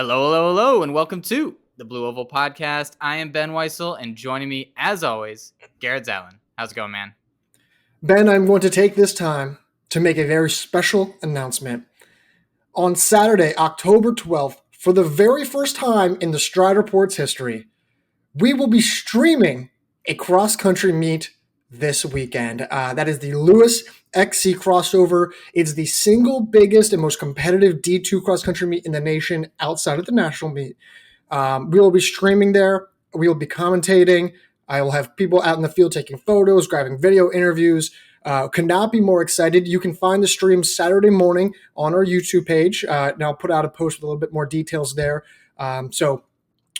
Hello, and welcome to the Blue Oval Podcast. I am Ben Weissel, and joining me, as always, Garrett Allen. How's it going, man? Ben, I'm going to take this time to make a very special announcement. On Saturday, October 12th, for the very first time in the Stride Report's history, we will be streaming a cross-country meet this weekend. That is the Lewis XC crossover. It's the single biggest and most competitive D2 cross-country meet in the nation outside of the national meet. We will be streaming there. We will be commentating. I will have people out in the field taking photos, grabbing video interviews. Could not be more excited. You can find the stream Saturday morning on our YouTube page. Now I'll put out a post with a little bit more details there. So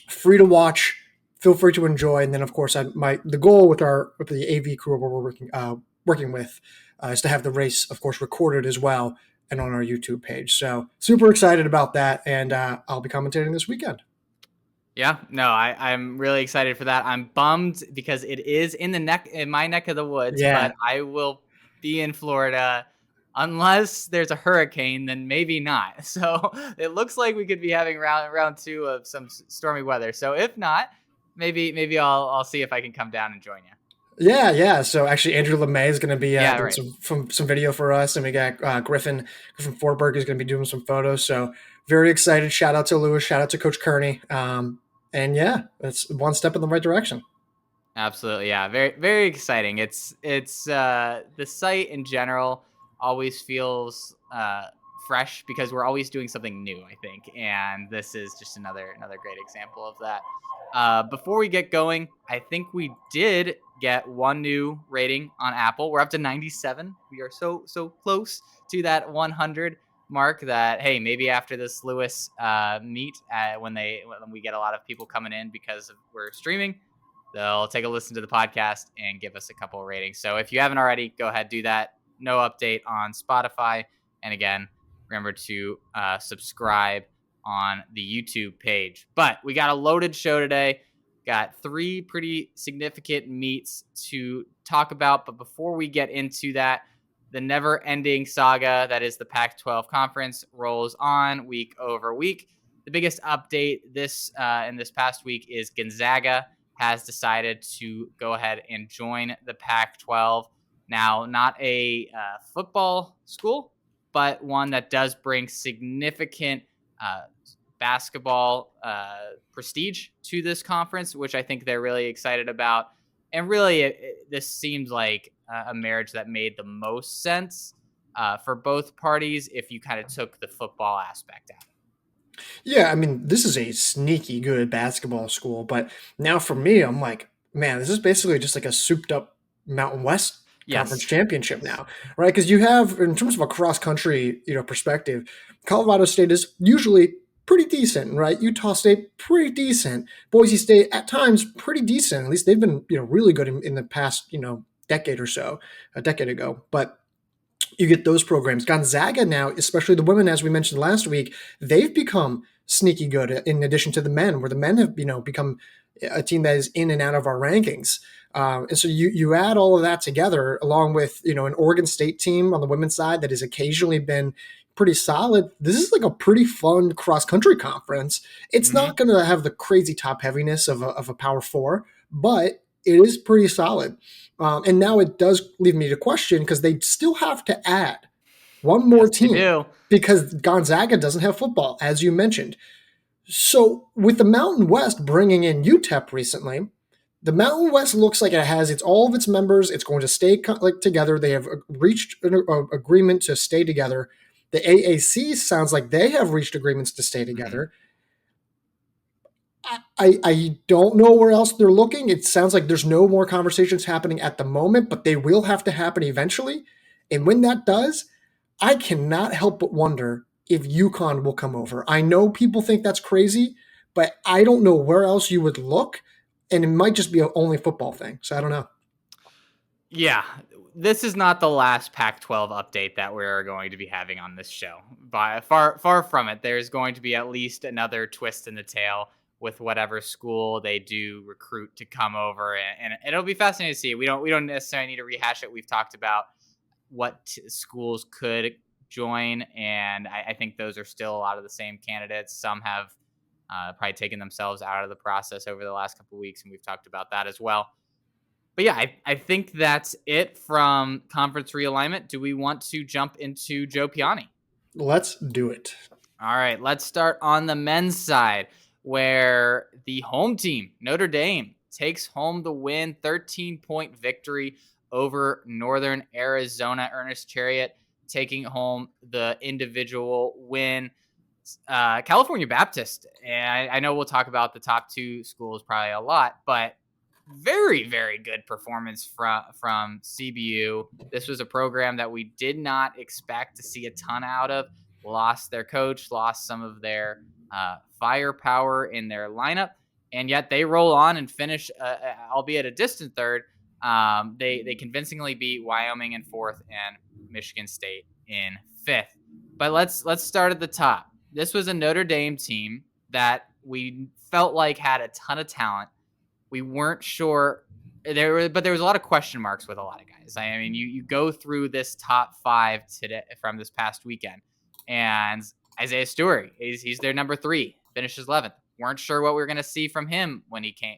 free to watch. Feel free to enjoy. And then, of course, the goal with the AV crew where we're working with is to have the race, of course, recorded as well and on our YouTube page. So super excited about that. And I'll be commentating this weekend. Yeah, no, I'm really excited for that. I'm bummed because it is in my neck of the woods, but I will be in Florida unless there's a hurricane, then maybe not. So it looks like we could be having round two of some stormy weather. So if not, maybe I'll see if I can come down and join you. Yeah. So actually, Andrew LeMay is going to be doing some video for us, and we got Griffin Forberg is going to be doing some photos. So very excited. Shout out to Lewis. Shout out to Coach Kearney. And yeah, it's one step in the right direction. Absolutely, yeah. Very, very exciting. It's the site in general always feels fresh because we're always doing something new, I think, and this is just another great example of that. Before we get going, I think we did get one new rating on Apple. We're up to 97. We are so close to that 100 mark that, hey, maybe after this Lewis meet, when we get a lot of people coming in because we're streaming, they'll take a listen to the podcast and give us a couple of ratings. So if you haven't already, go ahead, do that. No update on Spotify. And again, remember to subscribe on the YouTube page. But we got a loaded show today. Got 3 pretty significant meets to talk about. But before we get into that, the never-ending saga that is the Pac-12 conference rolls on week over week. The biggest update in this past week is Gonzaga has decided to go ahead and join the Pac-12. Now, not a football school, but one that does bring significant basketball prestige to this conference, which I think they're really excited about. And really, this seems like a marriage that made the most sense for both parties if you kind of took the football aspect out. Yeah, I mean, this is a sneaky good basketball school, but now for me, I'm like, man, this is basically just like a souped-up Mountain West Conference championship now, right? Because you have, in terms of a cross-country, perspective, Colorado State is usually pretty decent, right? Utah State, pretty decent. Boise State, at times, pretty decent. At least they've been, really good in the past, decade or so, a decade ago. But you get those programs. Gonzaga now, especially the women, as we mentioned last week, they've become sneaky good in addition to the men, where the men have, become a team that is in and out of our rankings. And so you add all of that together, along with, an Oregon State team on the women's side that has occasionally been pretty solid. This is like a pretty fun cross-country conference. It's not going to have the crazy top heaviness of a Power Four, but it is pretty solid. And now it does leave me to question, because they still have to add one more team because Gonzaga doesn't have football, as you mentioned. So with the Mountain West bringing in UTEP recently, the Mountain West looks like it has all of its members. It's going to stay together. They have reached an agreement to stay together. The AAC sounds like they have reached agreements to stay together. I don't know where else they're looking. It sounds like there's no more conversations happening at the moment, but they will have to happen eventually. And when that does, I cannot help but wonder if UConn will come over. I know people think that's crazy, but I don't know where else you would look. And it might just be an only football thing. So I don't know. Yeah, this is not the last Pac-12 update that we're going to be having on this show. Far from it. There's going to be at least another twist in the tail with whatever school they do recruit to come over, and it'll be fascinating to see. We don't necessarily need to rehash it. We've talked about what schools could join, and I think those are still a lot of the same candidates. Some have probably taking themselves out of the process over the last couple of weeks, and we've talked about that as well. But yeah, I think that's it from conference realignment. Do we want to jump into Joe Piane? Let's do it. All right, let's start on the men's side, where the home team, Notre Dame, takes home the win, 13-point victory over Northern Arizona. Ernest Cheruiyot taking home the individual win. California Baptist, and I know we'll talk about the top two schools probably a lot, but very, very good performance from CBU. This was a program that we did not expect to see a ton out of. Lost their coach, lost some of their firepower in their lineup, and yet they roll on and finish, albeit a distant third. They convincingly beat Wyoming in fourth and Michigan State in fifth. But let's start at the top. This was a Notre Dame team that we felt like had a ton of talent. We weren't sure but there was a lot of question marks with a lot of guys. I mean, you go through this top five today from this past weekend, and Isaiah Stewart, he's their number 3, finishes 11th. Weren't sure what we were going to see from him when he came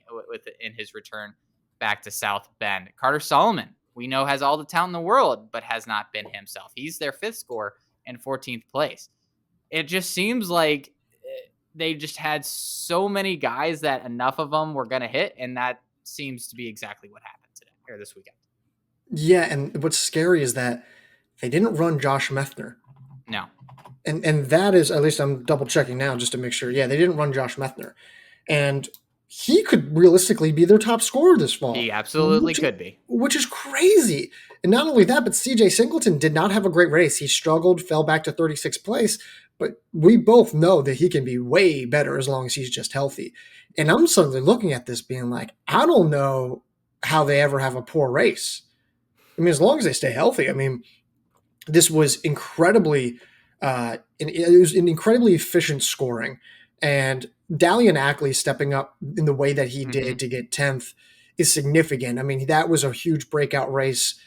in his return back to South Bend. Carter Solomon, we know, has all the talent in the world, but has not been himself. He's their 5th scorer in 14th place. It just seems like they just had so many guys that enough of them were going to hit, and that seems to be exactly what happened today or this weekend. Yeah, and what's scary is that they didn't run Josh Methner. No. And that is, at least I'm double checking now just to make sure. Yeah, they didn't run Josh Methner. And he could realistically be their top scorer this fall. He absolutely could be. Which is crazy. And not only that, but CJ Singleton did not have a great race. He struggled, fell back to 36th place. But we both know that he can be way better as long as he's just healthy. And I'm suddenly looking at this being like, I don't know how they ever have a poor race. I mean, as long as they stay healthy. I mean, this was incredibly it was an incredibly efficient scoring. And Dalian Ackley stepping up in the way that he did to get 10th is significant. I mean, that was a huge breakout race.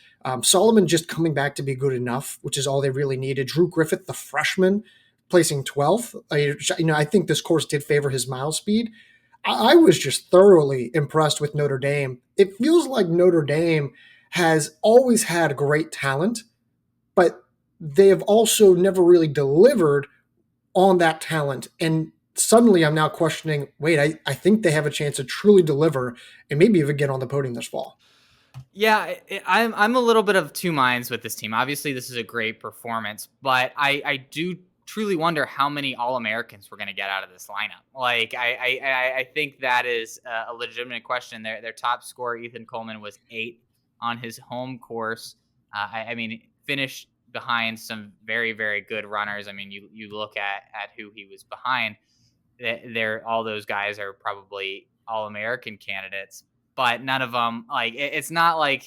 Solomon just coming back to be good enough, which is all they really needed. Drew Griffith, the freshman, placing 12th. I think this course did favor his mile speed. I was just thoroughly impressed with Notre Dame. It feels like Notre Dame has always had great talent, but they have also never really delivered on that talent. And suddenly I'm now questioning, wait, I think they have a chance to truly deliver and maybe even get on the podium this fall. Yeah, I'm a little bit of two minds with this team. Obviously, this is a great performance, but I do truly wonder how many All-Americans we're going to get out of this lineup. Like, I think that is a legitimate question. Their top scorer, Ethan Coleman, was 8th on his home course. I mean, finished behind some very, very good runners. I mean, you look at who he was behind. All those guys are probably All-American candidates, but none of them, like, it's not like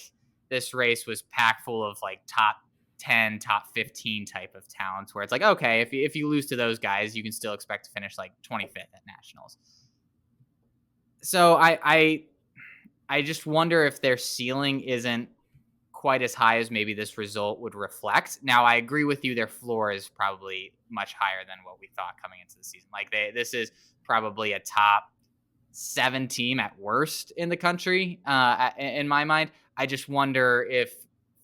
this race was packed full of like top 10, top 15 type of talents where it's like, okay, if you lose to those guys, you can still expect to finish like 25th at nationals. So I just wonder if their ceiling isn't quite as high as maybe this result would reflect. Now, I agree with you. Their floor is probably much higher than what we thought coming into the season. Like, this is probably a top 7 team at worst in the country, in my mind. I just wonder if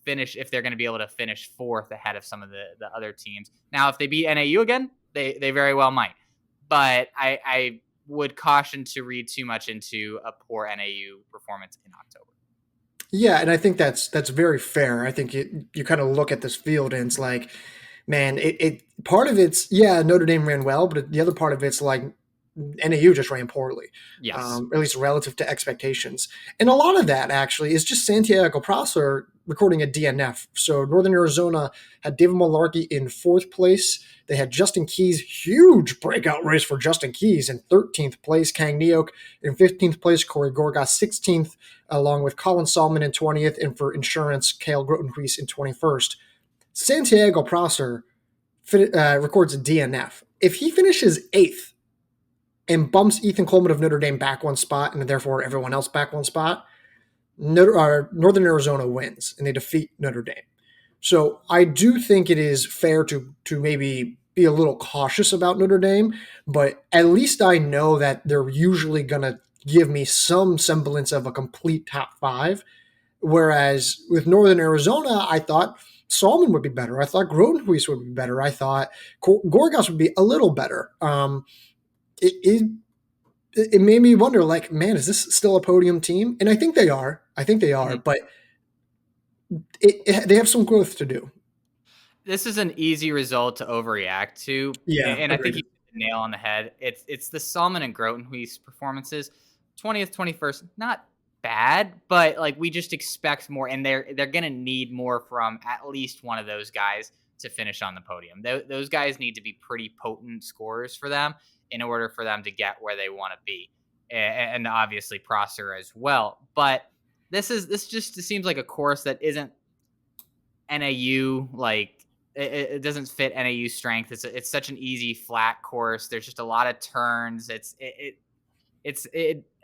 they're going to be able to finish 4th ahead of some of the other teams. Now, if they beat NAU again, they very well might. But I would caution to read too much into a poor NAU performance in October. Yeah, and I think that's very fair. I think you kind of look at this field and it's like, man, it part of it's, yeah, Notre Dame ran well, but the other part of it's like NAU just ran poorly, yes, at least relative to expectations. And a lot of that actually is just Santiago Prosser recording a DNF. So Northern Arizona had David Malarkey in 4th place. They had Justin Keys, huge breakout race for Justin Keys in 13th place. Kang Neok in 15th place. Corey Gorgas 16th, along with Colin Solomon in 20th. And for insurance, Cale Grotenhuis in 21st. Santiago Prosser records a DNF. If he finishes 8th and bumps Ethan Coleman of Notre Dame back 1 spot, and therefore everyone else back 1 spot, Northern Arizona wins, and they defeat Notre Dame. So I do think it is fair to maybe be a little cautious about Notre Dame, but at least I know that they're usually going to give me some semblance of a complete top five. Whereas with Northern Arizona, I thought Salmon would be better. I thought Grotenhuis would be better. I thought Gorgas would be a little better. It, it it made me wonder, like, man, is this still a podium team? And I think they are. I think they are, Mhm. but they have some growth to do. This is an easy result to overreact to, Yeah, and I think agreed. you hit the nail on the head. It's the Salmon and Grotenhuis performances. 20th, 21st, not bad, but like we just expect more, and they're gonna need more from at least one of those guys to finish on the podium. Those guys need to be pretty potent scorers for them in order for them to get where they want to be, and obviously Prosser as well. But this just seems like a course that isn't NAU, like it doesn't fit NAU strength. It's such an easy flat course. There's just a lot of turns.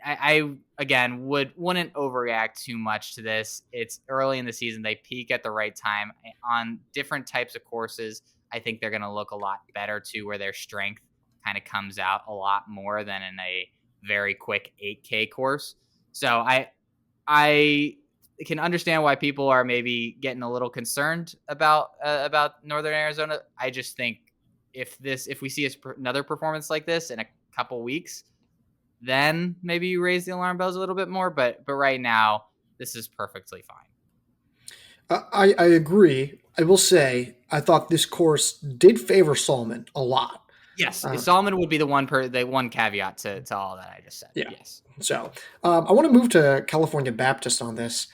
I again wouldn't overreact too much to this. It's early in the season. They peak at the right time on different types of courses. I think they're going to look a lot better too, where their strength kind of comes out a lot more than in a very quick 8K course. So I can understand why people are maybe getting a little concerned about Northern Arizona. I just think if we see another performance like this in a couple weeks, then maybe you raise the alarm bells a little bit more. But right now, this is perfectly fine. I agree. I will say I thought this course did favor Salmon a lot. Yes, Uh, Solomon would be the one caveat to all that I just said. yeah. Yes. So I want to move to California Baptist on this.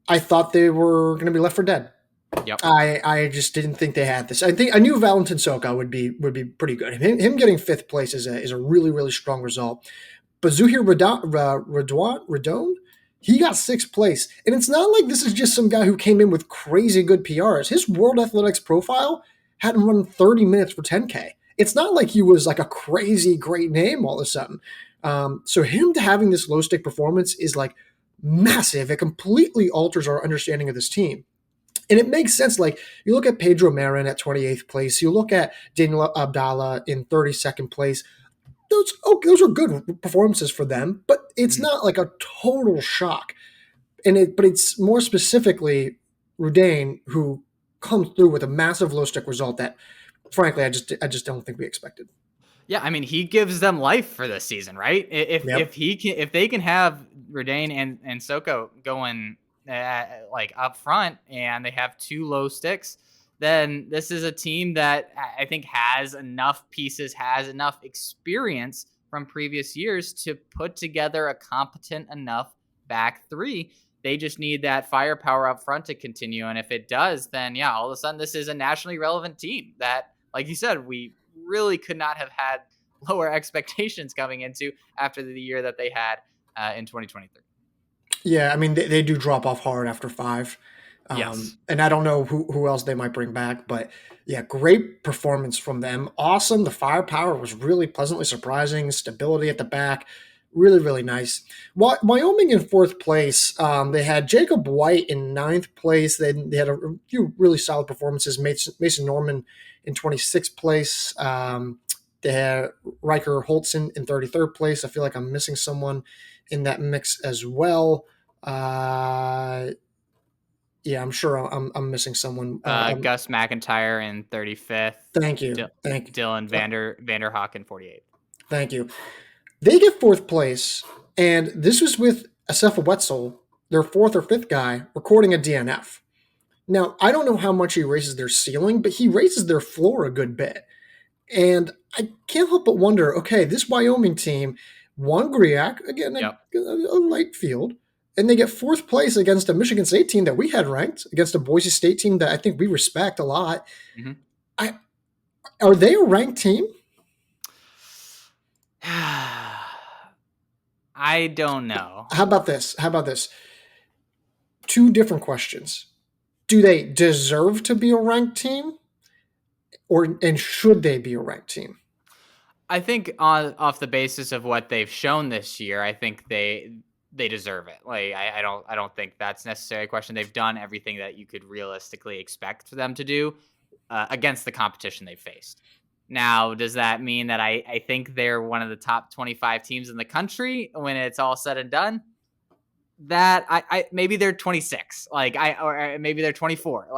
I thought they were going to be left for dead. Yep. I just didn't think they had this. I think I knew Valentin Soka would be pretty good. Him getting fifth place is a really strong result. But Zuhir Radon, he got sixth place, and it's not like this is just some guy who came in with crazy good PRs. His World Athletics profile had him run 30 minutes for 10K. It's not like he was like a crazy great name all of a sudden. So him to having this low stake performance is like massive. It completely alters our understanding of this team. And it makes sense. Like you look at Pedro Marin at 28th place, you look at Daniel Abdallah in 32nd place. Those are good performances for them, but it's Mhm. not like a total shock. But it's more specifically Rudain who comes through with a massive low stick result that, frankly, I just don't think we expected. Yeah, I mean, he gives them life for this season, right? Yep. If they can have Rodane and Soko going like up front, and they have two low sticks, then this is a team that I think has enough pieces, has enough experience from previous years to put together a competent enough back three. They just need that firepower up front to continue, and if it does, then yeah, all of a sudden this is a nationally relevant team that, like you said, we really could not have had lower expectations coming into after the year that they had in 2023. Yeah, I mean they do drop off hard after five, Yes. and I don't know who else they might bring back, but yeah, great performance from them. Awesome. The firepower was really pleasantly surprising. Stability at the back, really nice. Wyoming in fourth place. They had Jacob White in ninth place. They had a few really solid performances. Mason Norman in 26th place. They had Riker Holtzen in 33rd place. I feel like I'm missing someone in that mix as well. Uh, yeah, I'm sure I'm missing someone. Gus McIntyre in 35th. Thank you, D- Dylan Vanderhoek in 48th. thank you. They get fourth place, and this was with Asefa Wetzel, their fourth or fifth guy, recording a DNF. Now, I don't know how much he raises their ceiling, but he raises their floor a good bit. And I can't help but wonder, okay, this Wyoming team won Griak, again, Yep. a light field, and they get fourth place against a Michigan State team that we had ranked, against a Boise State team that I think we respect a lot. Mm-hmm. Are they a ranked team? I don't know. How about this? Two different questions. Do they deserve to be a ranked team? And should they be a ranked team? I think off the basis of what they've shown this year, I think they deserve it. Like I don't think that's necessarily a question. They've done everything that you could realistically expect for them to do. against the competition they faced. Now, does that mean that I think they're one of the top 25 teams in the country when it's all said and done? That I maybe they're 26, or maybe they're 24.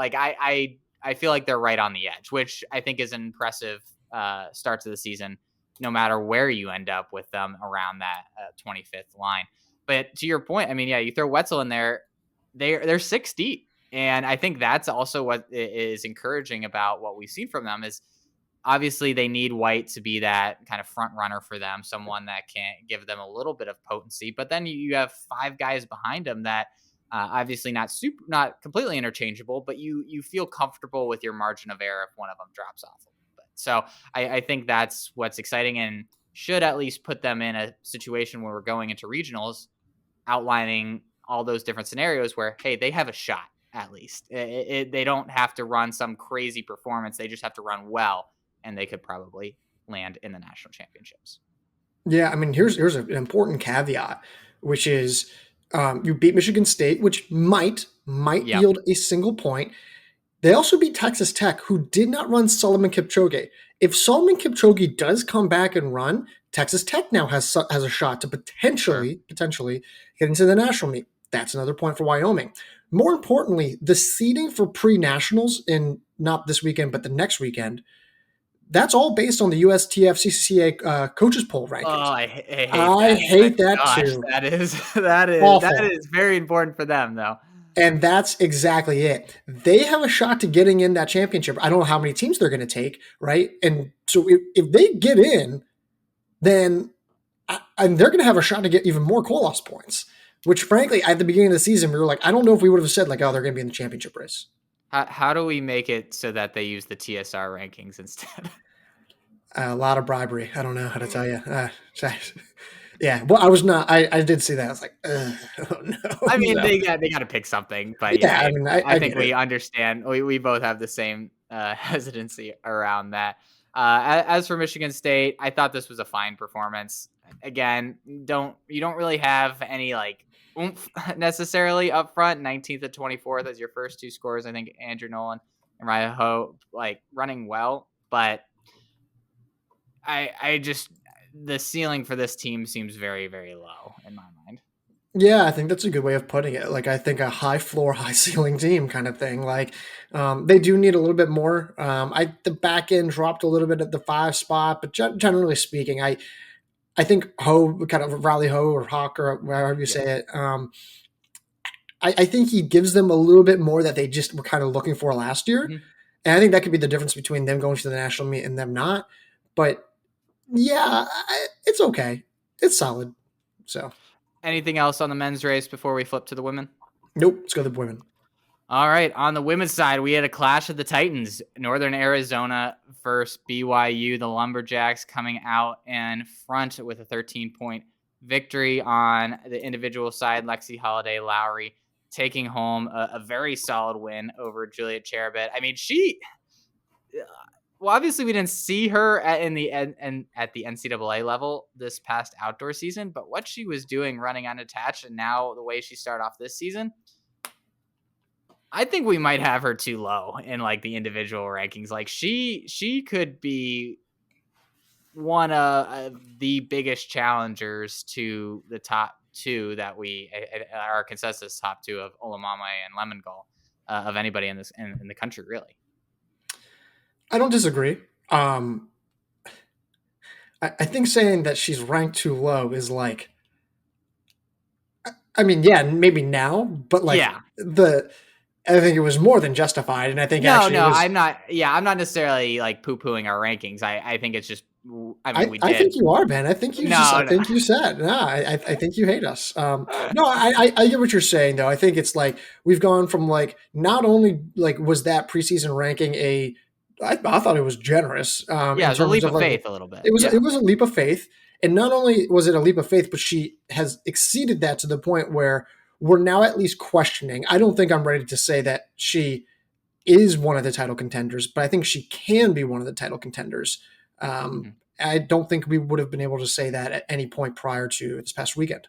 I feel like they're right on the edge, which I think is an impressive start to the season, no matter where you end up with them around that 25th line. But to your point, I mean, yeah, you throw Wetzel in there, they're 6 deep, and I think that's also what is encouraging about what we've seen from them is obviously they need White to be that kind of front runner for them, someone that can give them a little bit of potency. But then you have 5 guys behind him that obviously not completely interchangeable, but you feel comfortable with your margin of error if one of them drops off a little bit. So I think that's what's exciting and should at least put them in a situation where we're going into regionals, outlining all those different scenarios where, hey, they have a shot at least. They don't have to run some crazy performance. They just have to run well, and they could probably land in the national championships. Yeah, I mean, here's an important caveat, which is you beat Michigan State, which might Yep. yield a single point. They also beat Texas Tech, who did not run Solomon Kipchoge. If Solomon Kipchoge does come back and run, Texas Tech now has a shot to potentially get into the national meet. That's another point for Wyoming. More importantly, the seeding for pre-nationals in not this weekend but the next weekend, that's all based on the USTF CCCA coaches poll Oh, rankings. I hate I that. hate that Gosh, too. that Awful. is very important for them, though. And that's exactly it. They have a shot to getting in that championship. I don't know how many teams they're going to take, right? And so if they get in, then and they're going to have a shot to get even more Kolos points, which frankly, at the beginning of the season, we were like, I don't know if we would have said like, oh, they're going to be in the championship race. How do we make it so that they use the TSR rankings instead? A lot of bribery. I don't know how to tell you. Yeah, well, I was not. I did see that. I was like, oh no, I mean, no. they got to pick something, but Yeah, yeah, I mean, I I think get it. we understand. We both have the same hesitancy around that. As for Michigan State, I thought this was a fine performance. Again, you don't really have any like oomph necessarily up front. 19th and 24th as your first 2 scores. I think Andrew Nolan and Raya Ho like running well, but I just the ceiling for this team seems very, very low in my mind. Yeah, I think that's a good way of putting it. Like, I think a high floor, high ceiling team kind of thing. Like, they do need a little bit more. The back end dropped a little bit at the 5 spot, but generally speaking, I think Ho, kind of Riley Ho or Hawk or however you Yeah. say it. I think he gives them a little bit more that they just were kind of looking for last year, Mm-hmm. and I think that could be the difference between them going to the national meet and them not. But yeah, it's okay. It's solid. So Anything else on the men's race before we flip to the women? nope, let's go to the women. All right. On the women's side, we had a clash of the Titans. Northern Arizona versus BYU. The Lumberjacks coming out in front with a 13-point victory on the individual side. Lexy Halladay-Lowry taking home a very solid win over Juliet Cheruiyot. I mean, well, obviously we didn't see her at the NCAA level this past outdoor season, but what she was doing running unattached and now the way she started off this season, I think we might have her too low in like the individual rankings. Like she could be one of the biggest challengers to the top 2 that we our consensus top 2 of Olamame and Lemongol of anybody in this in the country really. I don't disagree. I think saying that she's ranked too low is like, I mean, yeah, maybe now, but like Yeah. I think it was more than justified, and I think No, actually it no, was. I'm not. Yeah, I'm not necessarily like poo-pooing our rankings. I think it's just. I mean, we I think did. you are, man. I think I No, no. think you said, no, I think you hate us. No, I get what you're saying though. I think it's like we've gone from like, not only like was that preseason ranking I thought it was generous, Yeah, in it's a terms leap of of like, faith a little bit. Yeah. it was a leap of faith. And not only was it a leap of faith, but she has exceeded that to the point where we're now at least questioning. I don't think I'm ready to say that she is one of the title contenders, but I think she can be one of the title contenders. Mhm. I don't think we would have been able to say that at any point prior to this past weekend.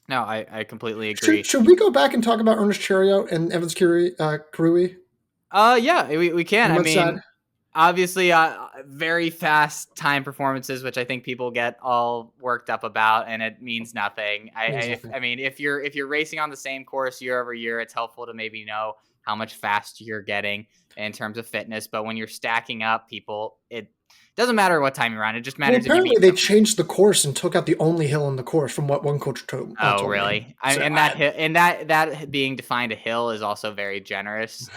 No, I completely agree. Should we go back and talk about Ernest Cheruiyot and Evans Cheruiyot? Yeah, we can. On I one side, mean, obviously, very fast time performances, which I think people get all worked up about, and it means nothing. means nothing. I mean, if you're racing on the same course year over year, it's helpful to maybe know how much faster you're getting in terms of fitness. But when you're stacking up people, it doesn't matter what time you run. It just Well, matters if you apparently beat they someone. changed the course and took out the only hill in the course from what one coach Oh, told me. really? So And that hill, and that being defined a hill is also very generous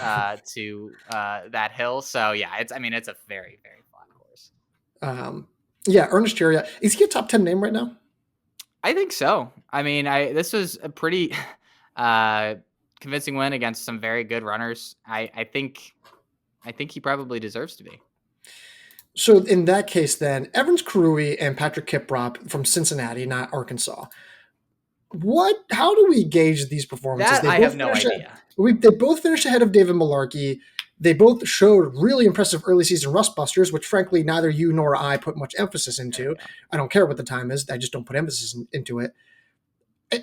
to that hill. So yeah, it's I mean it's a very flat course. um, yeah, Ernest Cheruiyot, is he a top 10 name right now? I think so. I mean, I this was a pretty uh, convincing win against some very good runners. I think he probably deserves to be. So in that case, then Evans Karui and Patrick Kiprop from Cincinnati, not Arkansas. What? How do we gauge these performances? That They I have both no finished. idea. They both finished ahead of David Malarkey. They both showed really impressive early season rust busters, which frankly neither you nor I put much emphasis There into. we go. I don't care what the time is. I just don't put emphasis into it.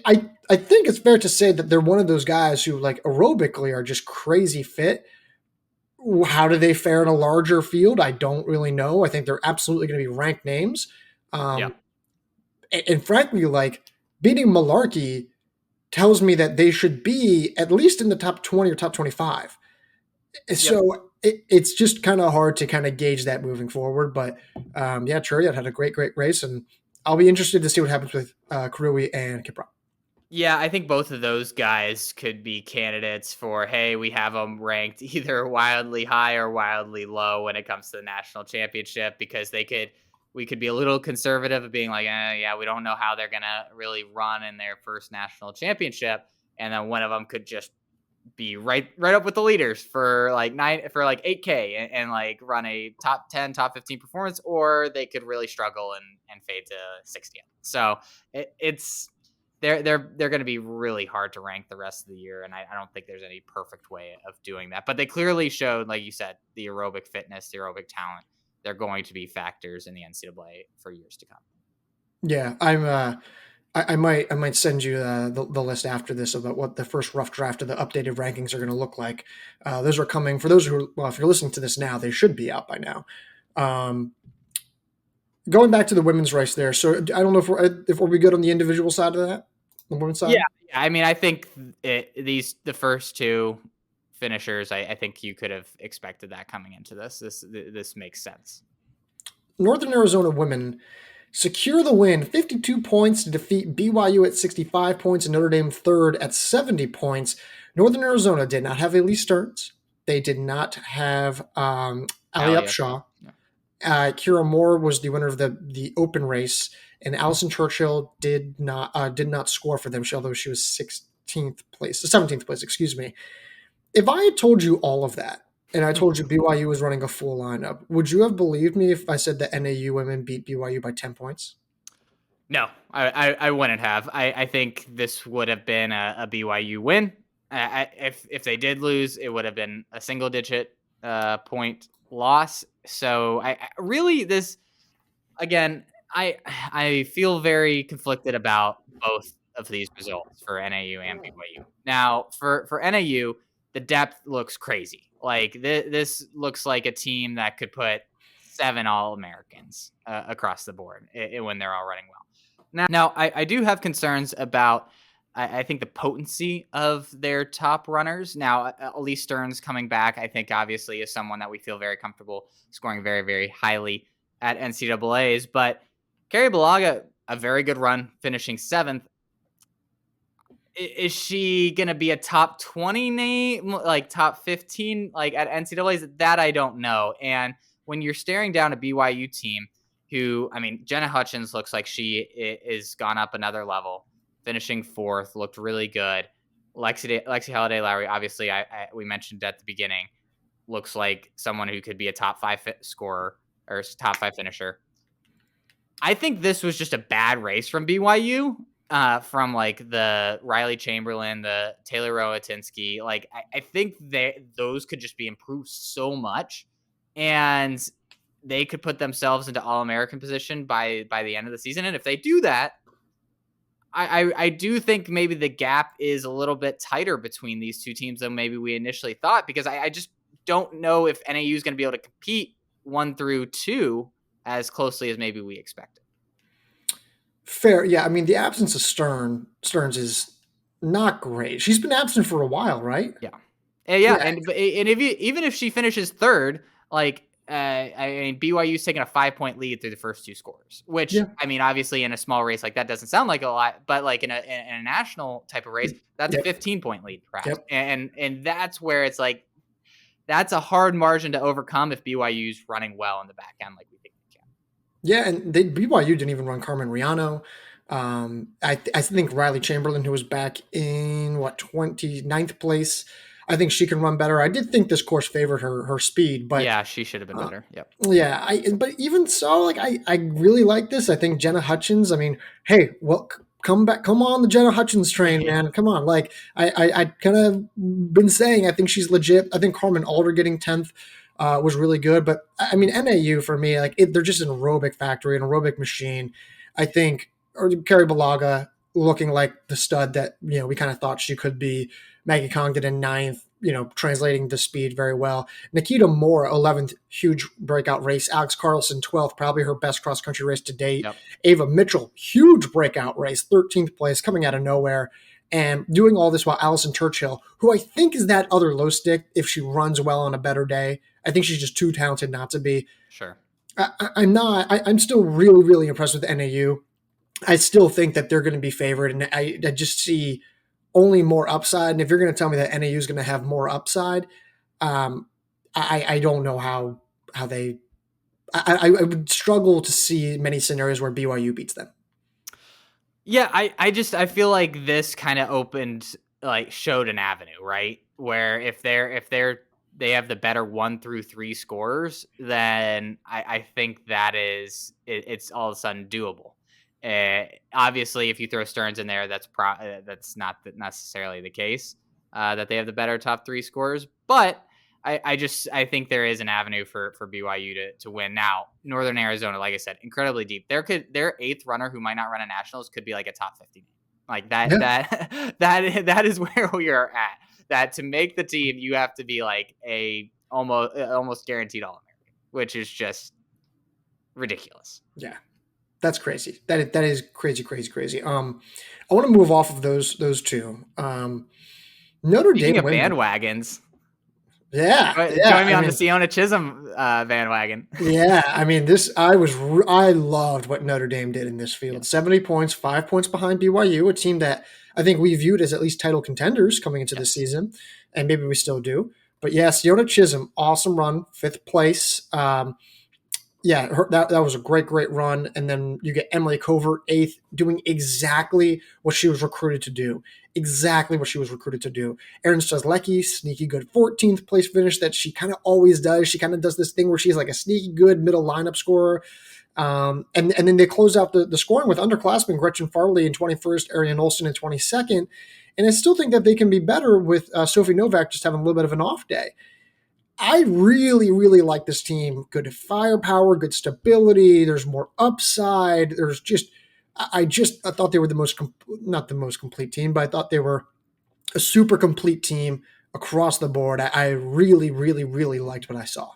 I think it's fair to say that they're one of those guys who like aerobically are just crazy fit. How do they fare in a larger field? I don't really know. I think they're absolutely going to be ranked names. Yeah. Um, and frankly, like beating Malarkey tells me that they should be at least in the top 20 or top 25. Yep. So it's just kind of hard to kind of gauge that moving forward. But yeah, Cheruiyot had a great race, and I'll be interested to see what happens with Karui and Kiprop. Yeah, I think both of those guys could be candidates for, hey, we have them ranked either wildly high or wildly low when it comes to the national championship because we could be a little conservative of being like, yeah, we don't know how they're going to really run in their first national championship. And then one of them could just be right up with the leaders for like 8K and like run a top 10, top 15 performance, or they could really struggle and fade to 60th. So it's they're going to be really hard to rank the rest of the year, and I don't think there's any perfect way of doing that. But they clearly showed, like you said, the aerobic fitness, the aerobic talent. They're going to be factors in the NCAA for years to come. Yeah, I might send you the list after this about what the first rough draft of the updated rankings are going to look like. Those are coming for those who, well, if you're listening to this now, they should be out by now. Um, Going back to the women's race there, so I don't know if we're good on the individual side of that, the women's Yeah, side. yeah. I mean, I think the first two finishers, I think you could have expected that coming into this. This makes sense. Northern Arizona women secure the win, 52 points to defeat BYU at 65 points and Notre Dame third at 70 points. Northern Arizona did not have Elise Stearns. They did not have Ali Allie Upshaw. Upshaw. Yeah. Kira Moore was the winner of the open race, and Allison Churchill did not score for them, although she was 17th place, excuse me. If I had told you all of that, and I told you BYU was running a full lineup, would you have believed me if I said that NAU women beat BYU by 10 points? No, I wouldn't have. I think this would have been a BYU win. If they did lose, it would have been a single digit point loss. So I really this again. I feel very conflicted about both of these results for NAU and BYU. Now for NAU, the depth looks crazy. Like this looks like a team that could put 7 All Americans across the board when they're all running well. Now, I do have concerns about, I think, the potency of their top runners. Now, Elise Stearns coming back, I think, obviously, is someone that we feel very comfortable scoring very highly at NCAA's. But Carrie Balaga, a very good run, finishing 7th. Is she going to be a top 20 name, like top 15, like at NCAA's? That I don't know. And when you're staring down a BYU team who, I mean, Jenna Hutchins looks like she is gone up another level, finishing 4th, looked really good. Lexy Halladay-Lowry, obviously, we mentioned at the beginning, looks like someone who could be a top 5 scorer or top 5 finisher. I think this was just a bad race from BYU, from like the Riley Chamberlain, the Taylor Rowatinsky. Like I think those could just be improved so much, and they could put themselves into All American position by the end of the season. And if they do that, I do think maybe the gap is a little bit tighter between these two teams than maybe we initially thought, because I just don't know if NAU is going to be able to compete 1 through 2 as closely as maybe we expected. Fair. Yeah. I mean, the absence of Stearns is not great. She's been absent for a while, right? Yeah. Yeah. Yeah. And even if she finishes third, like, I mean, BYU's taking a 5-point lead through the first 2 scores, which, Yeah. I mean, obviously in a small race like that doesn't sound like a lot, but like in a national type of race, that's a Yep. 15-point lead perhaps. Yep. And that's where it's like, that's a hard margin to overcome if BYU's running well in the back end like we think they can. Yeah, and BYU didn't even run Carmen Riano. I think Riley Chamberlain, who was back in 29th place, I think she can run better. I did think this course favored her speed, but Yeah, she should have been better. Yep. yeah, but even so, like I really like this. I think Jenna Hutchins. I mean, hey, well, come back, come on the Jenna Hutchins train, man. Come on, like I kind of been saying, I think she's legit. I think Carmen Alder getting 10th was really good, but I mean NAU for me, like they're just an aerobic factory, an aerobic machine. I think, or Carrie Balaga looking like the stud that we kind of thought she could be. Maggie Congdon in 9th, translating the speed very well. Nikita Moore, 11th, huge breakout race. Alex Carlson, 12th, probably her best cross country race to date. Yep. Ava Mitchell, huge breakout race, 13th place, coming out of nowhere. And doing all this while Allison Churchill, who I think is that other low stick if she runs well on a better day. I think she's just too talented not to be. Sure. I'm still really, really impressed with NAU. I still think that they're going to be favored, and I just see only more upside. And if you're going to tell me that NAU is going to have more upside, I don't know how they. I would struggle to see many scenarios where BYU beats them. Yeah, I feel like this kind of showed an avenue, right? Where if they have the better 1 through 3 scores, then I think that it's all of a sudden doable. Obviously, if you throw Stearns in there, that's not necessarily the case that they have the better top 3 scores. But I think there is an avenue for BYU to win. Now, Northern Arizona, like I said, incredibly deep. Their 8th runner who might not run at nationals could be like a top 50 name. Like that, Yeah. that is where we are at. That to make the team, you have to be like a almost guaranteed All-American, which is just ridiculous. Yeah. That's crazy. That is crazy. I want to move off of those two. Notre Speaking Dame of women. bandwagons, Yeah. join me on the Siona Chisholm bandwagon. Yeah, I mean I loved what Notre Dame did in this field. Yeah. 70 points, 5 points behind BYU, a team that I think we viewed as at least title contenders coming into the season, and maybe we still do. But yeah, Siona Chisholm, awesome run, 5th place. That was a great run. And then you get Emily Covert, 8th, doing exactly what she was recruited to do. Ernest Leckie, sneaky good 14th place finish that she kind of always does. She kind of does this thing where she's like a sneaky good middle lineup scorer. And then they close out the scoring with underclassmen Gretchen Farley in 21st, Ariane Olsen in 22nd. And I still think that they can be better with Sophie Novak just having a little bit of an off day. I really, really like this team. Good firepower, good stability. There's more upside. There's just, I thought they were not the most complete team, but I thought they were a super complete team across the board. I really, really, really liked what I saw.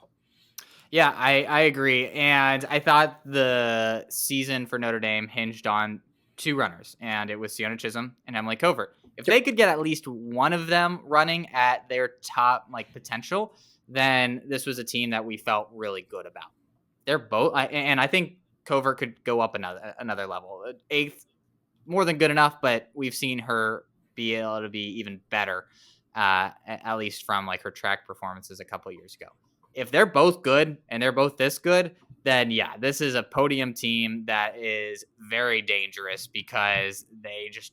Yeah, I agree. And I thought the season for Notre Dame hinged on 2 runners, and it was Siona Chisholm and Emily Covert. If they could get at least one of them running at their top potential, then this was a team that we felt really good about. They're both, and I think Covert could go up another level. 8th, more than good enough, but we've seen her be able to be even better, at least from her track performances a couple years ago. If they're both good and they're both this good, then yeah, this is a podium team that is very dangerous because they just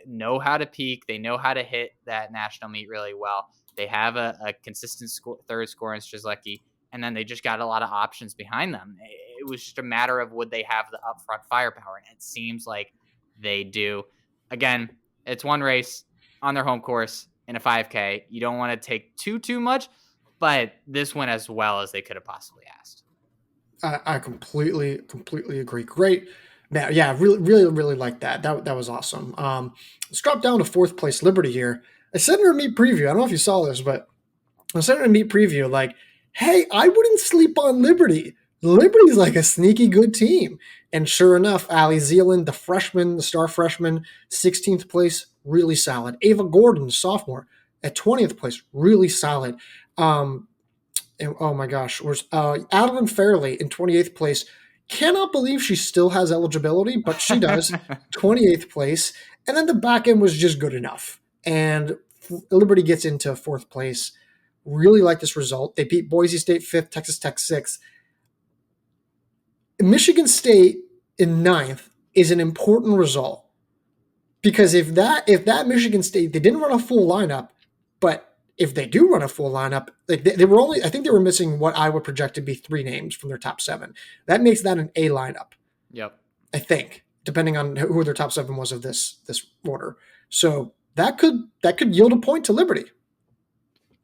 know how to peak. They know how to hit that national meet really well. They have a consistent third scorer in Strzelecki, and then they just got a lot of options behind them. It was just a matter of would they have the upfront firepower, and it seems like they do. Again, it's one race on their home course in a 5K. You don't want to take too much, but this went as well as they could have possibly asked. I completely agree. Great. Now, yeah, really like that. That was awesome. Let's drop down to 4th place Liberty here. I said in our meet preview, I don't know if you saw this, but I was starting to meet preview like, hey, I wouldn't sleep on Liberty. Liberty's like a sneaky good team. And sure enough, Ali Zealand, the freshman, the star freshman, 16th place, really solid. Ava Gordon, sophomore, at 20th place, really solid. And oh my gosh, was Adeline Fairley in 28th place. Cannot believe she still has eligibility, but she does. 28th place. And then the back end was just good enough. And Liberty gets into fourth place. Really like this result. They beat Boise State 5th, Texas Tech 6th. Michigan State in 9th is an important result because if that Michigan State, they didn't run a full lineup, but if they do run a full lineup, like they were only, I think they were missing what I would project to be 3 names from their top 7. That makes that an A lineup. Yep. I think, depending on who their top 7 was of this order. So that could yield a point to Liberty.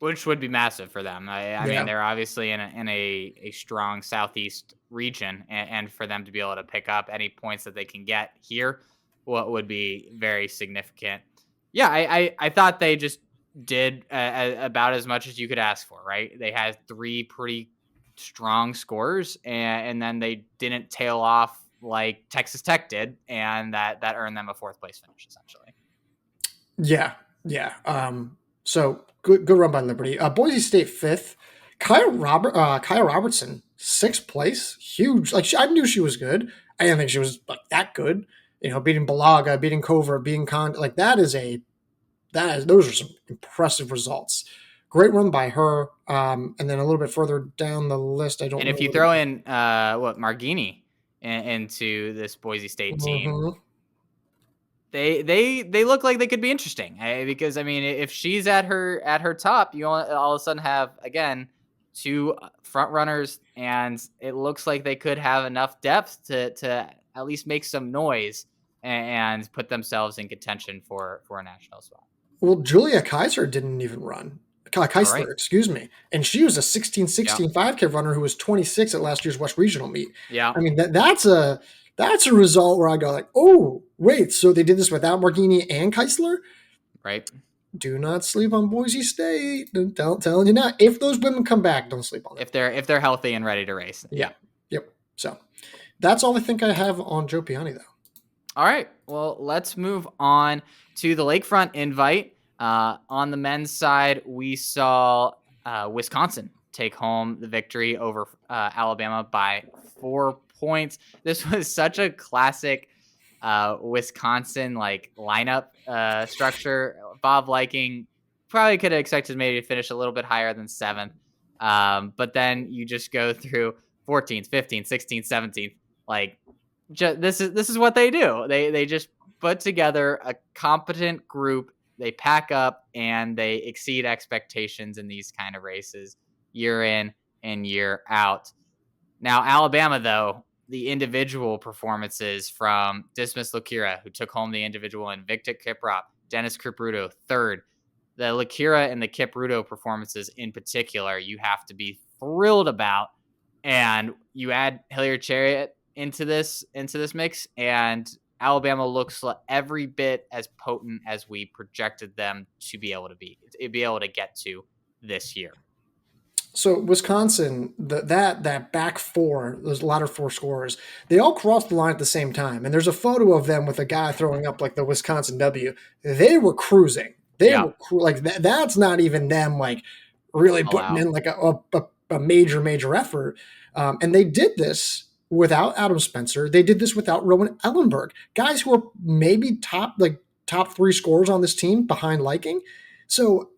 Which would be massive for them. I mean, they're obviously in a strong Southeast region, and for them to be able to pick up any points that they can get here, what would be very significant. Yeah, I thought they just did about as much as you could ask for, right? They had 3 pretty strong scores, and then they didn't tail off like Texas Tech did, and that earned them a 4th place finish, essentially. Yeah. So good run by Liberty. Boise State 5th. Kaya Robertson, 6th place. Huge. Like I knew she was good. I didn't think she was like that good. Beating Balaga, beating Cover, beating Con. Like those are some impressive results. Great run by her. And then a little bit further down the list, I don't. And if you throw in Margini into this Boise State team. They look like they could be interesting because I mean if she's at her top, you all of a sudden have again 2 front runners, and it looks like they could have enough depth to at least make some noise and put themselves in contention for a national spot. Well, Julia Kaiser didn't even run. Keisler, right. Excuse me. And she was a 16-16 5K runner who was 26 at last year's West Regional meet. Yeah. I mean that's a result where I go like, oh, wait, so they did this without Margini and Keisler? Right. Do not sleep on Boise State. Telling you now. If those women come back, don't sleep on them. If they're healthy and ready to race. Yeah. Yep. So that's all I think I have on Joe Piane, though. All right. Well, let's move on to the Lakefront invite. On the men's side, we saw Wisconsin take home the victory over Alabama by 4 points. This was such a classic Wisconsin like lineup structure. Bob Liking probably could have expected maybe to finish a little bit higher than 7th. But then you just go through 14th, 15th, 16th, 17th. Like this is what they do. They just put together a competent group. They pack up and they exceed expectations in these kind of races year in and year out. Now, Alabama, though, the individual performances from Dismas Lakira, who took home the individual, and Victor Kiprop, Dennis Kipruto, 3rd. The Lakira and the Kipruto performances in particular, you have to be thrilled about. And you add Hilliard Cheruiyot into this mix, and Alabama looks every bit as potent as we projected them to be able to get to this year. So Wisconsin, that back 4, those latter 4 scorers, they all crossed the line at the same time. And there's a photo of them with a guy throwing up like the Wisconsin W. They were cruising. They were like that's not even them like really putting in like a major effort. And they did this without Adam Spencer. They did this without Rowan Ellenberg, guys who are maybe top 3 scorers on this team behind Liking. So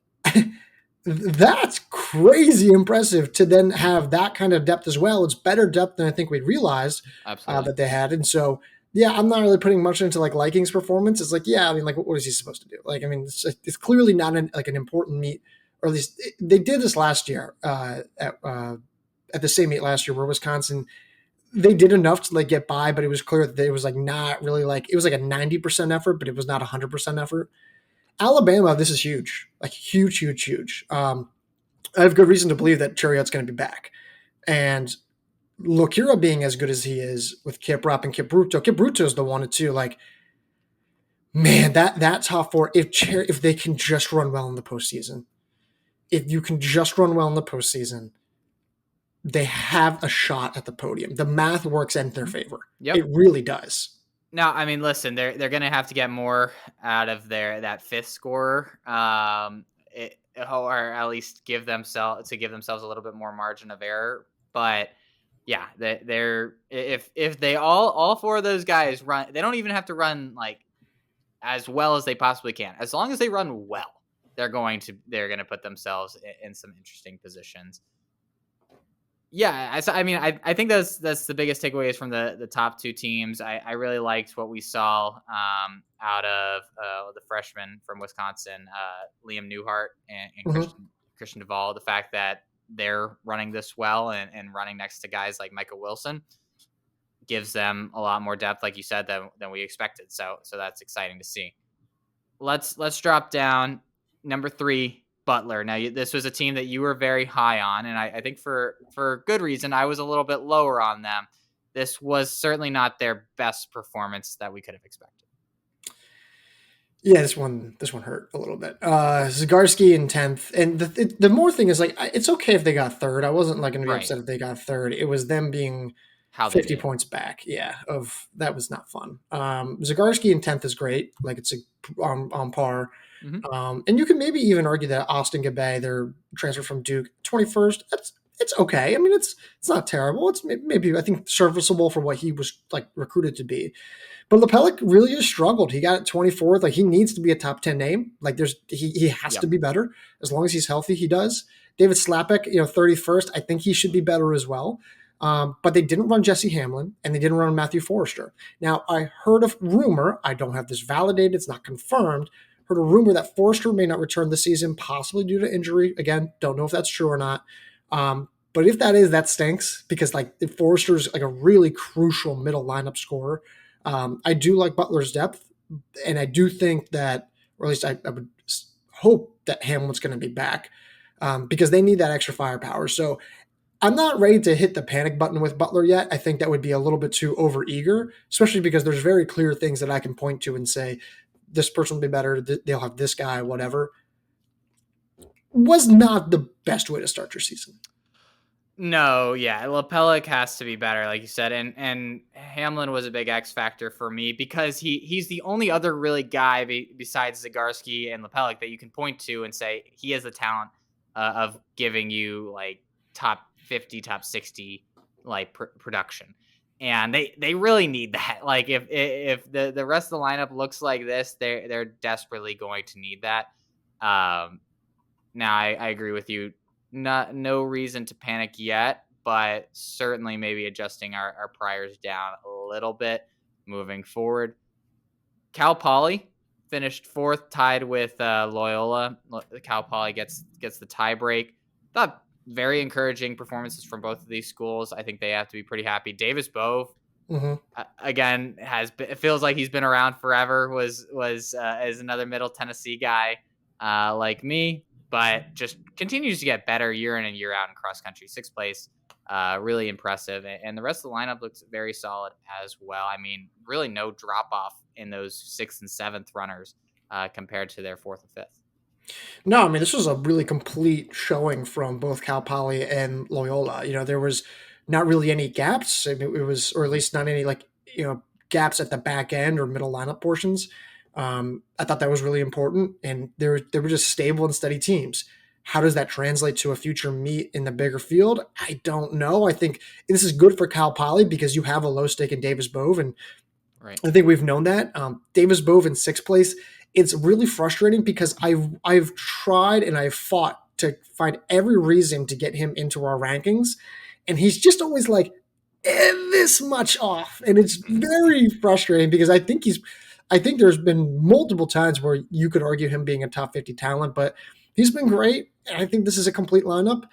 that's crazy impressive to then have that kind of depth as well. It's better depth than I think we'd realized that they had. And so, yeah, I'm not really putting much into like Liking's performance. It's like, yeah, I mean, like, what is he supposed to do? Like, I mean, it's clearly not an important meet, or at least they did this last year at the same meet last year where Wisconsin, they did enough to like get by, but it was clear that it was like not really like, it was like a 90% effort, but it was not 100% effort. Alabama, this is huge, like huge. I have good reason to believe that Cheruiyot's going to be back. And Lakira being as good as he is with Kiprop and Kipruto is the 1 and 2. Like, man, that top 4, if they can just run well in the postseason, if you can just run well in the postseason, they have a shot at the podium. The math works in their favor. Yep. It really does. Now, I mean, listen, they're gonna have to get more out of that fifth scorer, or at least give themselves a little bit more margin of error. But yeah, they're if they all four of those guys run, they don't even have to run like as well as they possibly can. As long as they run well, they're gonna put themselves in some interesting positions. Yeah, I mean, I think that's the biggest takeaways from the top two teams. I really liked what we saw out of the freshman from Wisconsin, Liam Newhart and Mhm. Christian Duvall. The fact that they're running this well and running next to guys like Michael Wilson gives them a lot more depth, like you said, than we expected. So that's exciting to see. Let's drop down. Number 3, Butler. Now, this was a team that you were very high on, and I think for good reason. I was a little bit lower on them. This was certainly not their best performance that we could have expected. Yeah, this one hurt a little bit. Zagarsky in 10th, and the more thing is like it's okay if they got third. I wasn't like going to be Right. upset if they got third. It was them being How they 50 did. points back. Yeah, of that was not fun. Zagarsky in 10th is great. Like it's on par. Mm-hmm. And you can maybe even argue that Austin Gabay, their transfer from Duke, 21st. It's okay. I mean, it's not terrible. It's maybe I think serviceable for what he was like recruited to be. But Lepelic really has struggled. He got 24th. Like he needs to be a top 10 name. Like he has to Yep. be better. As long as he's healthy, he does. David Slapek, 31st. I think he should be better as well. But they didn't run Jesse Hamlin and they didn't run Matthew Forrester. Now I heard of rumor. I don't have this validated. It's not confirmed. Heard a rumor that Forrester may not return this season, possibly due to injury. Again, don't know if that's true or not. But if that is, that stinks because like Forrester's like a really crucial middle lineup scorer. I do like Butler's depth, and I do think that, or at least I would hope that Hamlin's going to be back because they need that extra firepower. So I'm not ready to hit the panic button with Butler yet. I think that would be a little bit too overeager, especially because there's very clear things that I can point to and say, this person will be better. They'll have this guy, whatever. Was not the best way to start your season. No, yeah, Lepelic has to be better, like you said, and Hamlin was a big X factor for me because he's the only other really guy besides Zagarsky and Lepelic that you can point to and say he has the talent of giving you like top 50, top 60 like production, and they really need that. Like if the rest of the lineup looks like this, they're desperately going to need that. Now I agree with you. No reason to panic yet, but certainly maybe adjusting our priors down a little bit moving forward. Cal Poly finished 4th, tied with Loyola. Cal Poly gets the tie break. Thought very encouraging performances from both of these schools. I think they have to be pretty happy. Davis Bove Mm-hmm. again it feels like he's been around forever. Was is another Middle Tennessee guy like me, but just continues to get better year in and year out in cross country. 6th place, really impressive, and the rest of the lineup looks very solid as well. I mean, really no drop off in those 6th and 7th runners compared to their 4th and 5th. No, I mean this was a really complete showing from both Cal Poly and Loyola. There was not really any gaps. I mean, it was, or at least not any like gaps at the back end or middle lineup portions. I thought that was really important, and they were just stable and steady teams. How does that translate to a future meet in the bigger field? I don't know. I think this is good for Cal Poly because you have a low stake in Davis Bove, and Right. I think we've known that. Davis Bove in 6th place. It's really frustrating because I've tried and I've fought to find every reason to get him into our rankings, and he's just always like this much off, and it's very frustrating because I think there's been multiple times where you could argue him being a top 50 talent, but he's been great, and I think this is a complete lineup.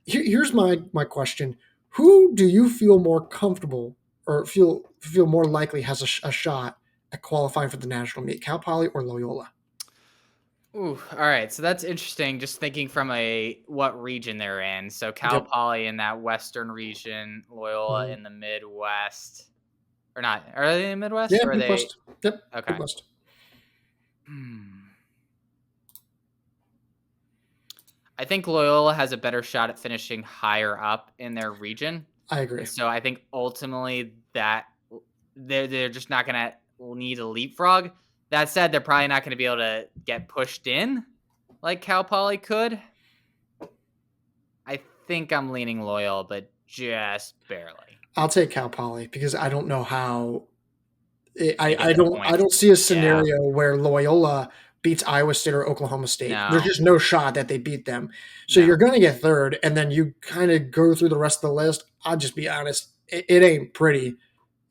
Here's my question: who do you feel more comfortable or feel more likely has a shot at qualifying for the national meet, Cal Poly or Loyola? Ooh, all right. So that's interesting. Just thinking from what region they're in. So Cal Yep. Poly in that western region, Loyola Mhm. in the Midwest, or not? Are they in the Midwest Yeah, or are they? Midwest. Yep, Okay. Midwest. Hmm. I think Loyola has a better shot at finishing higher up in their region. I agree. And so I think ultimately that they're just not gonna need a leapfrog. That said, they're probably not gonna be able to get pushed in like Cal Poly could. I think I'm leaning Loyal, but just barely. I'll take Cal Poly because I don't know how. They get I the don't. I points. don't see a Yeah. scenario where Loyola beats Iowa State or Oklahoma State. There's No. just no shot that they beat them. So No. you're going to get third, and then you kind of go through the rest of the list. I'll just be honest, it ain't pretty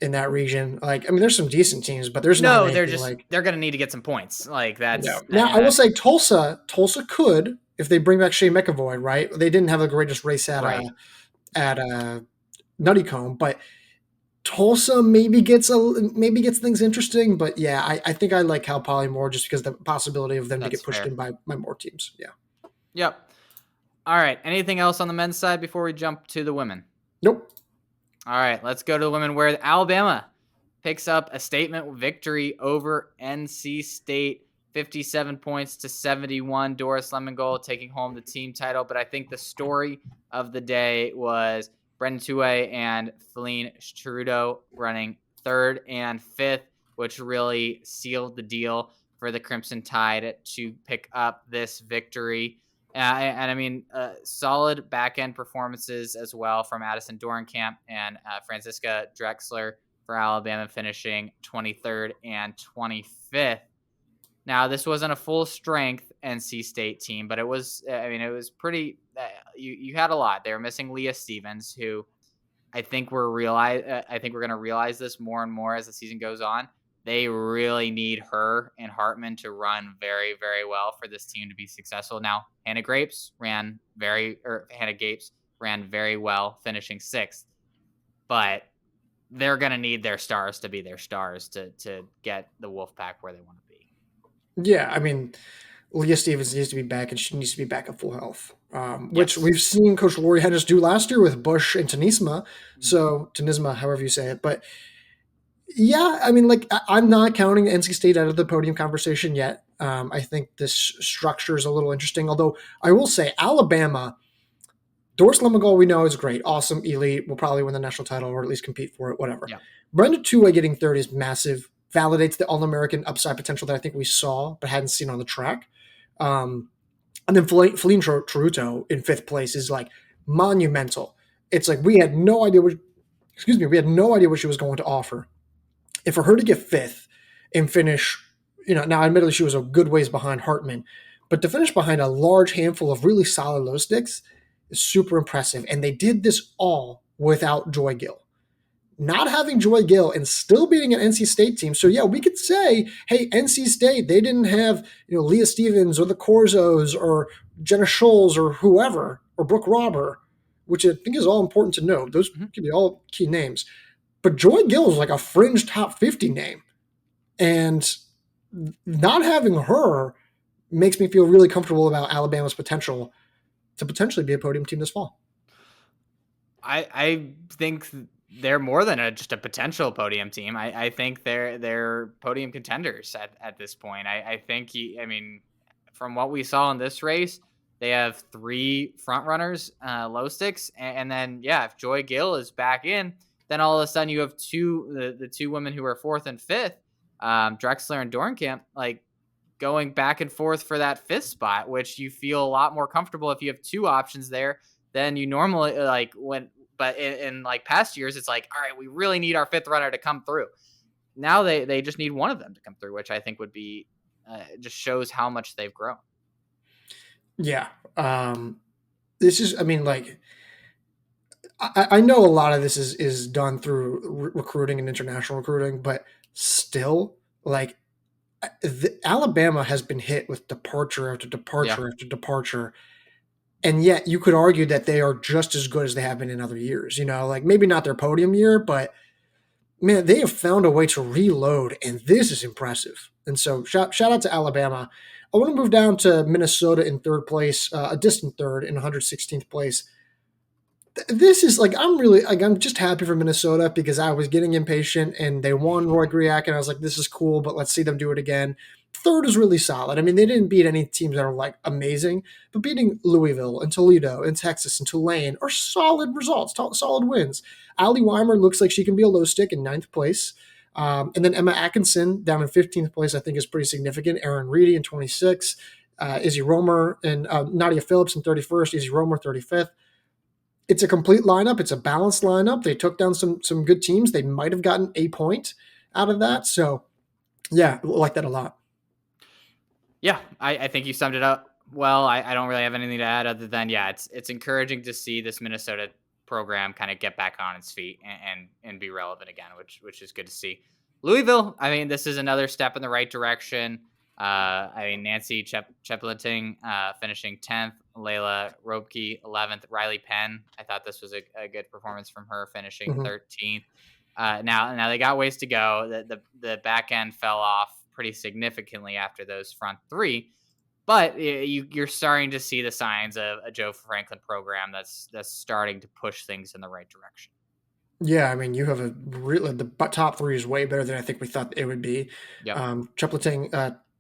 in that region. Like, I mean, there's some decent teams, but there's not No, anything like. they're gonna need to get some points. Like No. that's Now I will say Tulsa could if they bring back Shea McAvoy. Right? They didn't have the greatest race right. at Nuttycombe, but Tulsa maybe gets things interesting, but yeah, I think I like Cal Poly more just because the possibility of them to That's get pushed in fair. by more teams. Yeah. Yep. All right. Anything else on the men's side before we jump to the women? Nope. All right, let's go to the women where Alabama picks up a statement victory over NC State, 57 points to 71. Doris Lemon taking home the team title. But I think the story of the day was Brendan Touay and Feline Cheruiyot running third and fifth, which really sealed the deal for the Crimson Tide to pick up this victory. And I mean, solid back end performances as well from Addison Dorenkamp and Francisca Drexler for Alabama, finishing 23rd and 25th. Now, this wasn't a full strength NC State team, but it was. I mean, it was pretty. You had a lot. They were missing Leah Stevens, who I think I think we're going to realize this more and more as the season goes on. They really need her and Hartman to run very, very well for this team to be successful. Now, Hannah Gapes ran very well, finishing sixth. But they're going to need their stars to be their stars to get the Wolfpack where they want to be. Yeah, I mean, Leah Stevens needs to be back, and she needs to be back at full health, which Yes. we've seen Coach Lori Hennis do last year with Bush and Tanisma. So Tanisma, however you say it, but yeah, I mean, like I'm not counting NC State out of the podium conversation yet. I think this structure is a little interesting. Although I will say, Alabama, Doris Lemon we know is great, awesome, elite, will probably win the national title or at least compete for it, whatever. Yeah. Brenda Touay getting third is massive, validates the All-American upside potential that I think we saw but hadn't seen on the track. And then Feline Cheruiyot in fifth place is like monumental. It's like we had no idea what she was going to offer. And for her to get fifth and finish, now admittedly she was a good ways behind Hartman, but to finish behind a large handful of really solid low sticks is super impressive. And they did this all without Joy Gill. Not having Joy Gill and still beating an NC State team. So yeah, we could say, hey, NC State, they didn't have Leah Stevens or the Corzos or Jenna Scholes or whoever or Brooke Robber, which I think is all important to know. Those could be all key names. But Joy Gill is like a fringe top 50 name. And not having her makes me feel really comfortable about Alabama's potential to potentially be a podium team this fall. I think they're more than just a potential podium team. I think they're podium contenders at this point. I think from what we saw in this race, they have three front runners, low sticks, and then if Joy Gill is back in, then all of a sudden you have the two women who are fourth and fifth, Drexler and Dorenkamp, like going back and forth for that fifth spot, which you feel a lot more comfortable if you have two options there than you normally like when. But in like past years, it's like, all right, we really need our fifth runner to come through. Now they just need one of them to come through, which I think would be just shows how much they've grown. Yeah. This is, I mean, like, I know a lot of this is done through recruiting and international recruiting, but still, like, Alabama has been hit with departure after departure after departure. And yet you could argue that they are just as good as they have been in other years. Like maybe not their podium year, but man, they have found a way to reload, and this is impressive. And so shout out to Alabama. I want to move down to Minnesota in third place, a distant third in 116th place. This is like I'm just happy for Minnesota because I was getting impatient and they won Roy Griak and I was like, this is cool, but let's see them do it again. Third is really solid. I mean, they didn't beat any teams that are like amazing, but beating Louisville and Toledo and Texas and Tulane are solid results, solid wins. Ali Weimer looks like she can be a low stick in ninth place. And then Emma Atkinson down in 15th place, I think is pretty significant. Erin Reedy in 26th. Izzy Romer and Nadia Phillips in 31st. Izzy Romer 35th. It's a complete lineup. It's a balanced lineup. They took down some good teams. They might have gotten a point out of that. So yeah, I like that a lot. Yeah, I think you summed it up well. I don't really have anything to add other than yeah, it's encouraging to see this Minnesota program kind of get back on its feet and be relevant again, which is good to see. Louisville, I mean, this is another step in the right direction. I mean, Nancy Chepliting finishing 10th, Layla Robke 11th, Riley Penn. I thought this was a good performance from her, finishing 13th. Now they got ways to go. The back end fell off pretty significantly after those front three, but you're starting to see the signs of a Joe Franklin program that's starting to push things in the right direction. Yeah, I mean, you have the top three is way better than I think we thought it would be. Yep.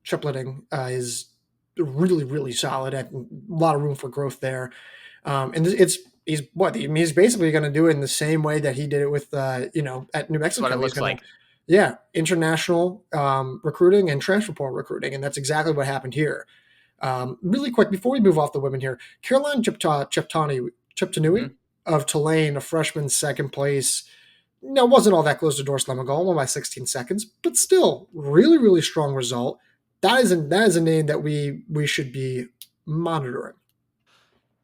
Triplting is really, really solid. A lot of room for growth there. And he's basically going to do it in the same way that he did it with at New Mexico. That's what it looks He's going like. to international recruiting and transfer portal recruiting, and that's exactly what happened here. Really quick before we move off the women here, Caroline Cheptanui Mm-hmm. of Tulane, a freshman, second place. No, wasn't all that close to Doris Lemagol, won by 16 seconds, but still, really, really strong result. That is a name that we should be monitoring.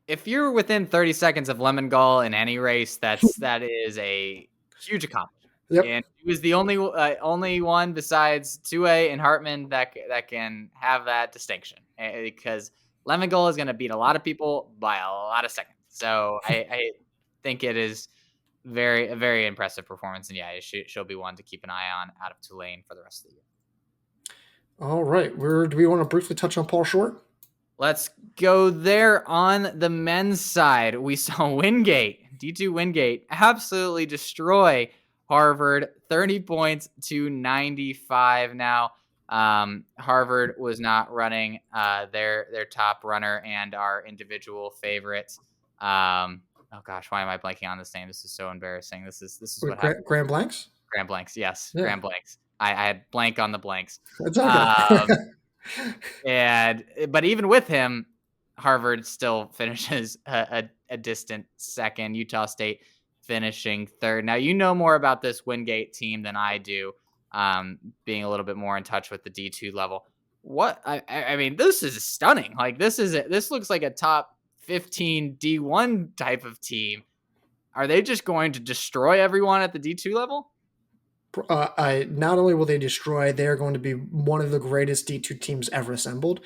If you're within 30 seconds of Lemon Gull in any race, that is a huge accomplishment. Yep. And he was the only one besides 2A and Hartman that can have that distinction, because Lemon Gull is going to beat a lot of people by a lot of seconds. So I think it is a very impressive performance, and yeah, she'll be one to keep an eye on out of Tulane for the rest of the year. All right. Do we want to briefly touch on Paul Short? Let's go there. On the men's side, we saw Wingate, D2 Wingate, absolutely destroy Harvard, 30 points to 95. Now, Harvard was not running their top runner and our individual favorites. Oh gosh, why am I blanking on this name? This is so embarrassing. This is what happened. Grand Blanks? Grand blanks, yes, Yeah. grand blanks. I had blank on the blanks. That's okay. But even with him, Harvard still finishes a distant second. Utah State finishing third. Now, you know more about this Wingate team than I do, being a little bit more in touch with the D2 level. I mean, this is stunning. Like this looks like a top 15 D1 type of team. Are they just going to destroy everyone at the D2 level? Not only will they destroy, they are going to be one of the greatest D2 teams ever assembled,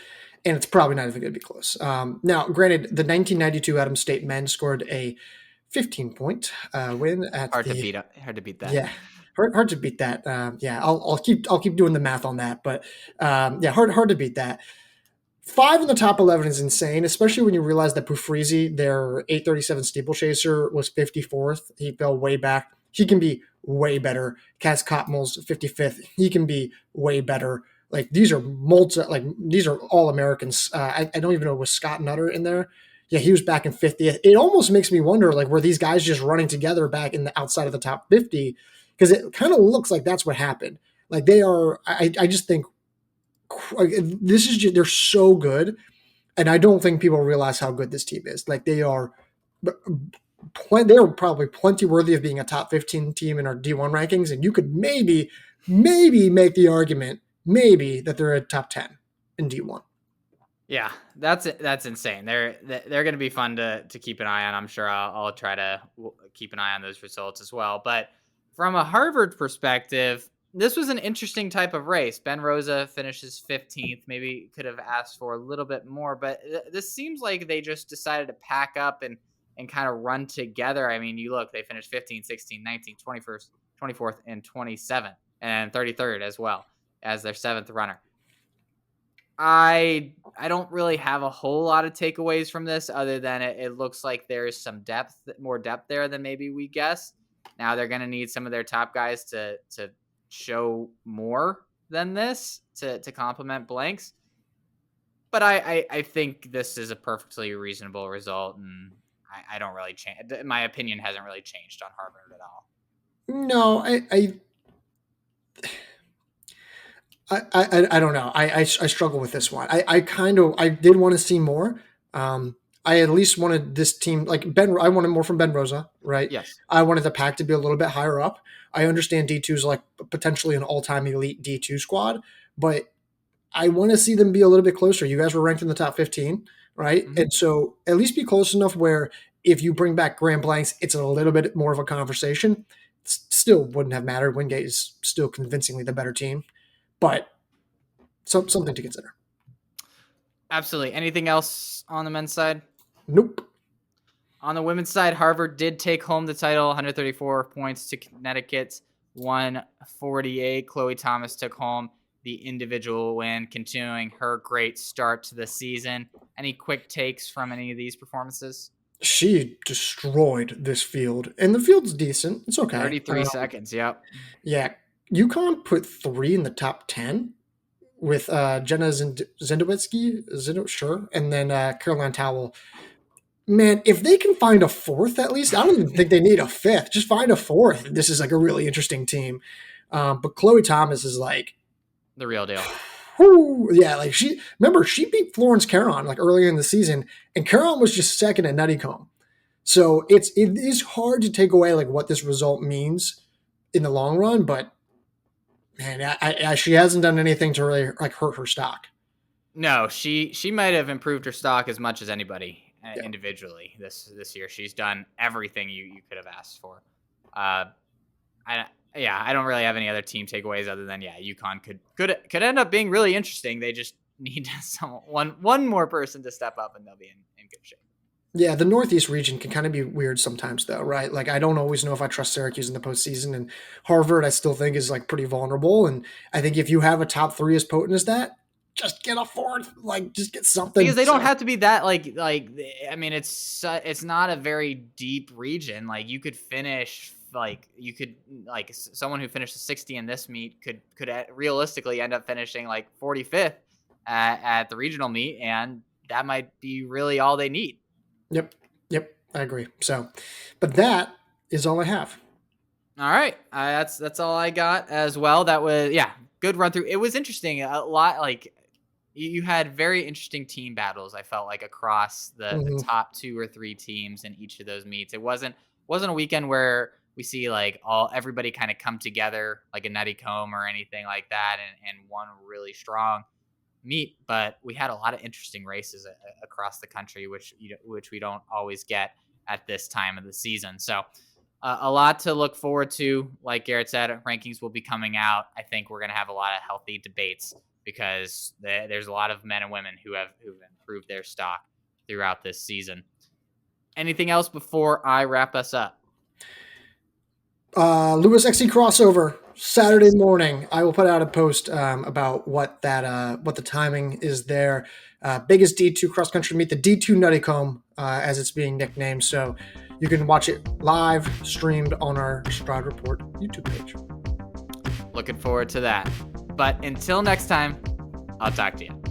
and it's probably not even going to be close. Now, granted, the 1992 Adams State men scored a 15-point win at hard to beat that. Yeah, hard to beat that. Yeah, I'll keep doing the math on that, but yeah, hard to beat that. 5 in the top 11 is insane, especially when you realize that Pufrizi, their 837 steeplechaser, was 54th. He fell way back. He can be way better. Cass Cotmell's 55th. He can be way better. Like these are these are all Americans. I don't even know, was Scott Nutter in there? Yeah, he was back in 50th. It almost makes me wonder, like, were these guys just running together back in the outside of the top 50? Because it kind of looks like that's what happened. Like they are. I just think they're so good, and I don't think people realize how good this team is. Like they are probably plenty worthy of being a top 15 team in our D1 rankings, and you could maybe make the argument that they're a top 10 in D1. Yeah, that's insane. They're going to be fun to keep an eye on. I'm sure I'll try to keep an eye on those results as well. But from a Harvard perspective, this was an interesting type of race. Ben Rosa finishes 15th. Maybe could have asked for a little bit more, but this seems like they just decided to pack up and kind of run together. I mean, you look, they finished 15, 16, 19, 21st, 24th, and 27th, and 33rd as well as their 7th runner. I don't really have a whole lot of takeaways from this other than it looks like there's some more depth there than maybe we guessed. Now they're going to need some of their top guys to show more than this to complement blanks. But I think this is a perfectly reasonable result, and I don't really change. My opinion hasn't really changed on Harvard at all. No, I don't know. I struggle with this one. I did want to see more. I at least wanted this team like Ben. I wanted more from Ben Rosa, right? Yes. I wanted the pack to be a little bit higher up. I understand D2 is like potentially an all-time elite D2 squad, but I want to see them be a little bit closer. You guys were ranked in the top 15, right? Mm-hmm. And so at least be close enough where if you bring back Grand Blanks, it's a little bit more of a conversation. Still wouldn't have mattered. Wingate is still convincingly the better team, but something to consider. Absolutely. Anything else on the men's side? Nope. On the women's side, Harvard did take home the title, 134 points to Connecticut, 148. Chloe Thomas took home the individual win, continuing her great start to the season. Any quick takes from any of these performances? She destroyed this field, and the field's decent. It's okay. 33 seconds, yep. Yeah. UConn put 3 in the top 10 with Jenna Zindowitzki, sure, and then Caroline Towell. Man, if they can find a fourth at least, I don't even think they need a fifth. Just find a fourth. This is like a really interesting team. But Chloe Thomas is like the real deal. Yeah, like she beat Florence Caron like earlier in the season, and Caron was just second at Nuttycombe. So it is hard to take away like what this result means in the long run, but man, she hasn't done anything to really like hurt her stock. No, she might have improved her stock as much as anybody individually this year. She's done everything you could have asked for. I don't really have any other team takeaways other than UConn could end up being really interesting. They just need one more person to step up and they'll be in good shape. Yeah, the Northeast region can kind of be weird sometimes, though, right? Like, I don't always know if I trust Syracuse in the postseason, and Harvard I still think is like pretty vulnerable. And I think if you have a top 3 as potent as that, just get a fourth, like just get something. Because they don't have to be that like. I mean, it's not a very deep region. Like you could finish someone who finished 60 in this meet could realistically end up finishing like 45th at the regional meet, and that might be really all they need. Yep, I agree. So, but that is all I have. All right, that's all I got as well. That was good run through. It was interesting. A lot like you had very interesting team battles. I felt like across the top 2 or 3 teams in each of those meets. It wasn't a weekend where we see like everybody kind of come together like a Nuttycombe or anything like that, and one really strong meet, but we had a lot of interesting races across the country, which we don't always get at this time of the season. So a lot to look forward to. Like Garrett said, rankings will be coming out. I think we're going to have a lot of healthy debates because there's a lot of men and women who've improved their stock throughout this season. Anything else before I wrap us up? Lewis XC crossover Saturday morning. I will put out a post about what the timing is there. Biggest D2 cross country meet, the D2 Nuttycombe, as it's being nicknamed. So you can watch it live streamed on our Stroud Report YouTube page. Looking forward to that. But until next time, I'll talk to you.